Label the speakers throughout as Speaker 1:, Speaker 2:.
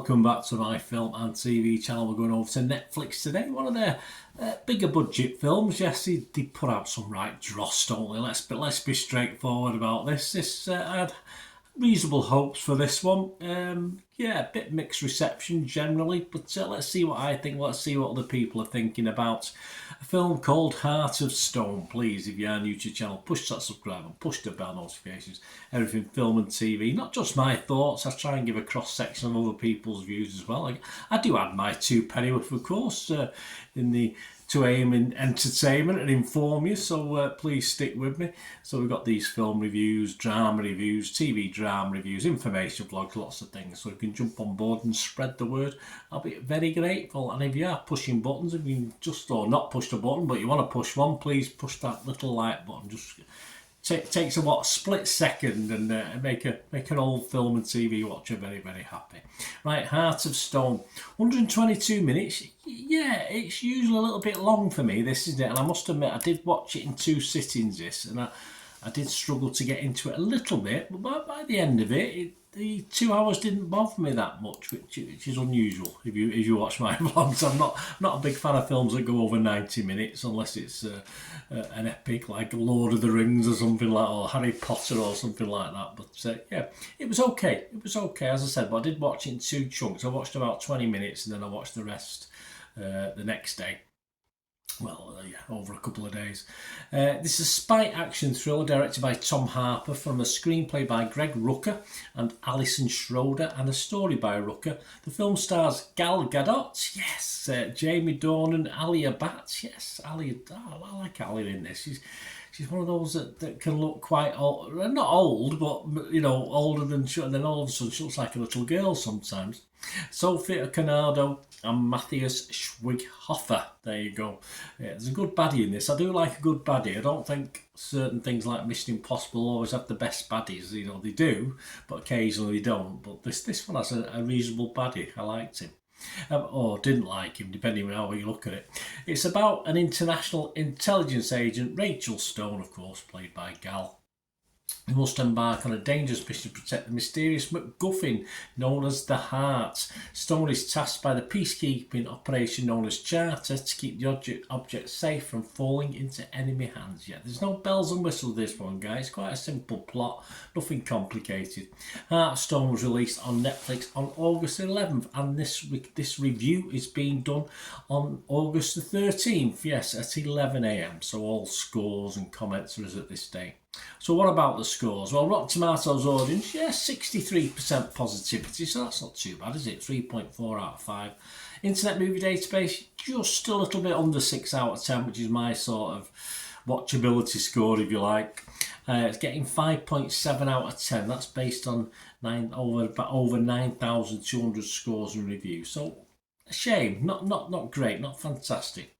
Speaker 1: welcome back to my film and TV channel. We're going over to Netflix today. One of their bigger budget films. Yes, they put out some right dross, don't they? Let's be straightforward about this. I had reasonable hopes for this one. Yeah, a bit mixed reception generally, but let's see what I think. Let's see what other people are thinking about a film called Heart of Stone. Please, if you are new to the channel, push that subscribe and push the bell notifications. Everything film and TV, not just my thoughts. I try and give a cross section of other people's views as well. I do add my two pennyworth, of course, to aim in entertainment and inform you, so please stick with me. So we've got these film reviews, drama reviews, TV drama reviews, information vlogs, lots of things, so you can jump on board and spread the word. I'll be very grateful. And if you are pushing buttons, if you just or not pushed a button but you want to push one, please push that little like button. Just takes a split second and make an old film and TV watcher very, very happy. Right, Heart of Stone, 122 minutes. Yeah, it's usually a little bit long for me, this, isn't it? And I must admit, I did watch it in 2 sittings, this, and I did struggle to get into it a little bit, but by the end of it, the 2 hours didn't bother me that much, which is unusual. If you watch my vlogs, I'm not a big fan of films that go over 90 minutes unless it's an epic like Lord of the Rings or something like, or Harry Potter or something like that. But yeah, it was okay. It was okay, as I said. But I did watch it in 2 chunks. I watched about 20 minutes and then I watched the rest the next day. Well, yeah, over a couple of days. This is a spy action thriller directed by Tom Harper from a screenplay by Greg Rucka and Alison Schroeder and a story by Rucka. The film stars Gal Gadot, yes, Jamie Dornan, Alia Bhatt, yes, Alia. Oh, I like Alia in this. She's one of those that can look quite old, not old, but you know, older than, and then all of a sudden she looks like a little girl sometimes. Sophie Okonedo and Matthias Schweighöfer. There you go. Yeah, there's a good baddie in this. I do like a good baddie. I don't think certain things like Mission Impossible always have the best baddies. You know, they do, but occasionally they don't. But this one has a reasonable baddie. I liked him. Or didn't like him, depending on how you look at it. It's about an international intelligence agent, Rachel Stone, of course, played by Gal, who must embark on a dangerous mission to protect the mysterious MacGuffin known as the Heart. Stone is tasked by the peacekeeping operation known as Charter to keep the object safe from falling into enemy hands. Yeah, there's no bells and whistles this one, guys. Quite a simple plot, nothing complicated. Heart of Stone was released on Netflix on August 11th, and this review is being done on August the 13th, yes, at 11 AM. So all scores and comments are at this day. So what about the scores? Well, Rotten Tomatoes audience, yeah, 63% positivity, so that's not too bad, is it? 3.4 out of 5. Internet Movie Database, just a little bit under 6 out of 10, which is my sort of watchability score, if you like. It's getting 5.7 out of 10. That's based on over 9,200 scores and reviews. So a shame, not great, not fantastic.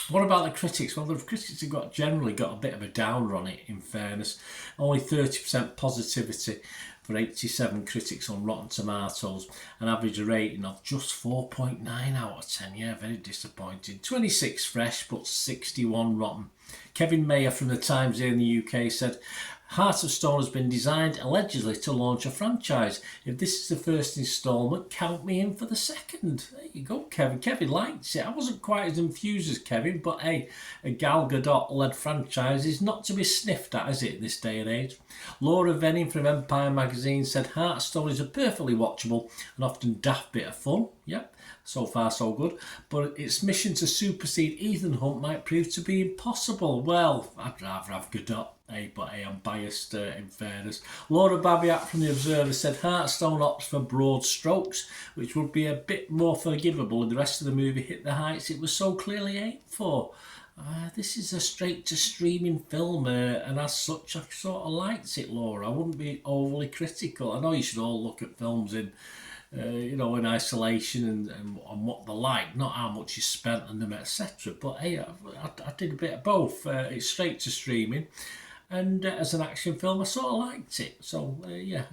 Speaker 1: What about the critics? Well, the critics have generally got a bit of a downer on it, in fairness. Only 30% positivity for 87 critics on Rotten Tomatoes, an average rating of just 4.9 out of 10. Yeah, very disappointing. 26 fresh, but 61 rotten. Kevin Mayer from the Times here in the UK said, Heart of Stone has been designed allegedly to launch a franchise. If this is the first instalment, count me in for the second. There you go, Kevin. Kevin likes it. I wasn't quite as enthused as Kevin, but hey, a Gal Gadot-led franchise is not to be sniffed at, is it, this day and age? Laura Venning from Empire magazine said Heart of Stone is a perfectly watchable and often daft bit of fun. Yep, so far so good. But its mission to supersede Ethan Hunt might prove to be impossible. Well, I'd rather have Gadot. But I'm biased in fairness. Laura Babiak from The Observer said Heart of Stone opts for broad strokes, which would be a bit more forgivable if the rest of the movie hit the heights it was so clearly aimed for. This is a straight-to-streaming film, and as such, I sort of liked it, Laura. I wouldn't be overly critical. I know you should all look at films in in isolation and what they're like, not how much you spent on them, etc. But hey, I did a bit of both. It's straight to streaming. And as an action film, I sort of liked it. So yeah,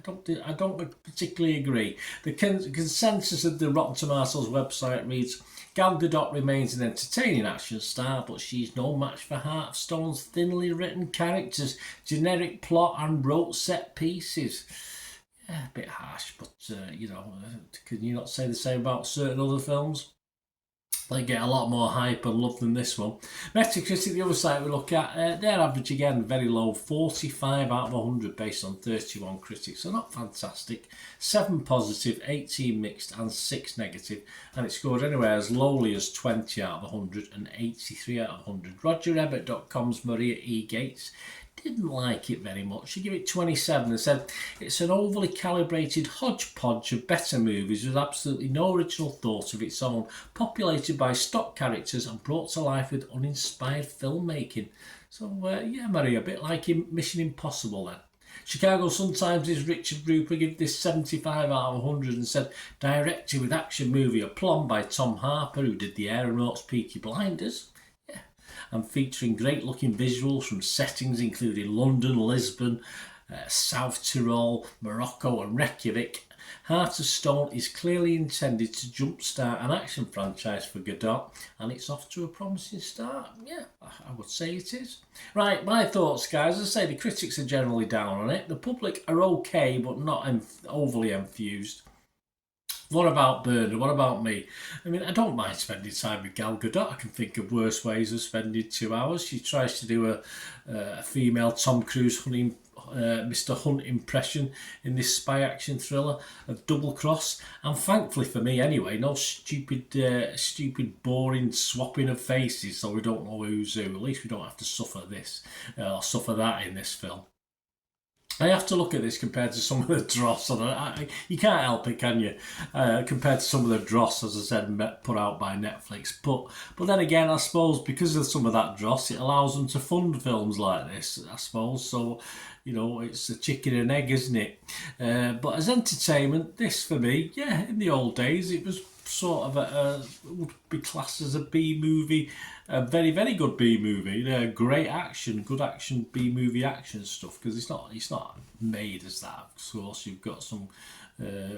Speaker 1: I don't particularly agree. The consensus of the Rotten Tomatoes website reads: Gal Gadot remains an entertaining action star, but she's no match for Heart of Stone's thinly written characters, generic plot, and rote set pieces. a bit harsh, but you know, can you not say the same about certain other films? They get a lot more hype and love than this one. Metacritic, the other site we look at, their average again very low, 45 out of 100 based on 31 critics, so not fantastic. 7 positive, 18 mixed and 6 negative, and it scored anywhere as lowly as 20 out of 100 and 83 out of 100. RogerEbert.com's Maria E. Gates didn't like it very much. She gave it 27 and said it's an overly calibrated hodgepodge of better movies with absolutely no original thought of its own, populated by stock characters and brought to life with uninspired filmmaking. So yeah, Maria, a bit like in Mission Impossible then. Chicago Sun-Times' Richard Rupert gave this 75 out of 100 and said, directed with action movie aplomb by Tom Harper, who did The Aeronauts, Peaky Blinders, and featuring great looking visuals from settings including London, Lisbon, South Tyrol, Morocco and Reykjavik. Heart of Stone is clearly intended to jumpstart an action franchise for Gadot, and it's off to a promising start. Yeah, I would say it is. Right, my thoughts, guys. As I say, the critics are generally down on it. The public are okay, but not overly enthused. What about Burner? What about me? I mean, I don't mind spending time with Gal Gadot. I can think of worse ways of spending 2 hours. She tries to do a female Tom Cruise hunting Mr. Hunt impression in this spy action thriller of Double Cross, and thankfully for me anyway, no stupid boring swapping of faces so we don't know who's who. At least we don't have to suffer this or suffer that in this film. I have to look at this compared to some of the dross. You can't help it, can you? Compared to some of the dross, as I said, put out by Netflix. But then again, I suppose because of some of that dross, it allows them to fund films like this, I suppose. So, you know, it's a chicken and egg, isn't it? But as entertainment, this for me, yeah, in the old days, it was sort of would be classed as a B movie, a very, very good B movie. Great action, good action, B movie action stuff, because it's not made as that. Of course, you've got some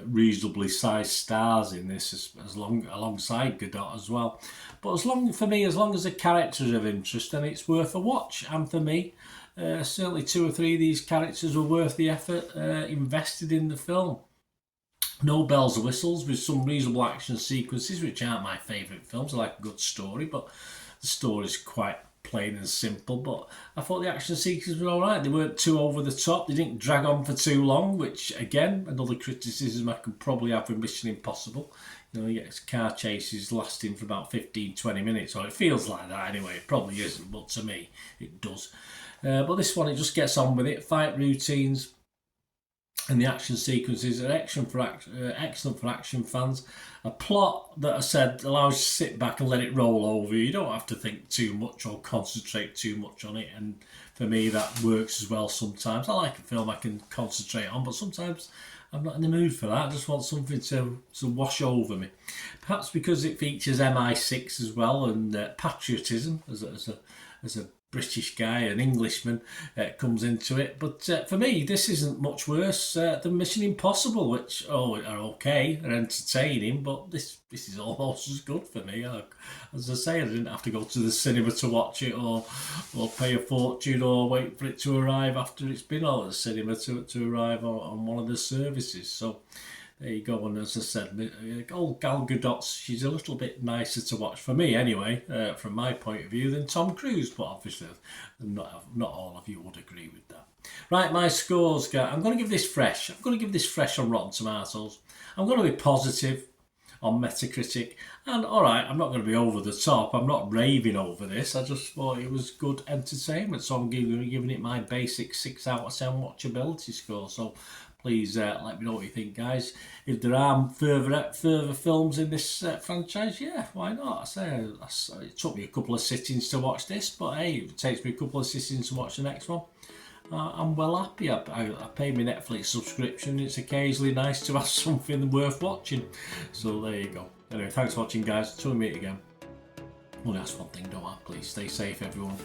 Speaker 1: reasonably sized stars in this, alongside Gadot as well. But as long as the characters are of interest, then it's worth a watch. And for me, certainly 2 or 3 of these characters were worth the effort invested in the film. No bells or whistles, with some reasonable action sequences, which aren't my favourite films. I like a good story, but the story's quite plain and simple. But I thought the action sequences were alright. They weren't too over the top. They didn't drag on for too long, which, again, another criticism I could probably have with Mission Impossible. You know, you get car chases lasting for about 15-20 minutes, or it feels like that anyway. It probably isn't, but to me, it does. But this one, it just gets on with it. Fight routines and the action sequences are excellent for action fans. A plot that I said allows you to sit back and let it roll over you. You don't have to think too much or concentrate too much on it, and for me that works as well sometimes. I like a film I can concentrate on, but sometimes I'm not in the mood for that. I just want something to wash over me. Perhaps because it features MI6 as well, and patriotism as a British guy, an Englishman, comes into it. But for me, this isn't much worse than Mission Impossible, which are okay, are entertaining, but this is almost as good for me. As I say, I didn't have to go to the cinema to watch it, or pay a fortune, or wait for it to arrive after it's been out at the cinema to arrive on one of the services. So there you go. And as I said, old Gal Gadot, she's a little bit nicer to watch, for me anyway, from my point of view, than Tom Cruise. But obviously, not all of you would agree with that. Right, my scores, guys. I'm going to give this fresh. On Rotten Tomatoes. I'm going to be positive on Metacritic. And alright, I'm not going to be over the top. I'm not raving over this. I just thought it was good entertainment. So I'm giving it my basic 6 out of 10 watchability score. So please let me know what you think, guys. If there are further films in this franchise, yeah, why not? It took me a couple of sittings to watch this, but hey, if it takes me a couple of sittings to watch the next one, I'm well happy. I pay my Netflix subscription. It's occasionally nice to have something worth watching. So there you go. Anyway, thanks for watching, guys. Until we meet again. Only ask one thing, don't I? Please stay safe, everyone.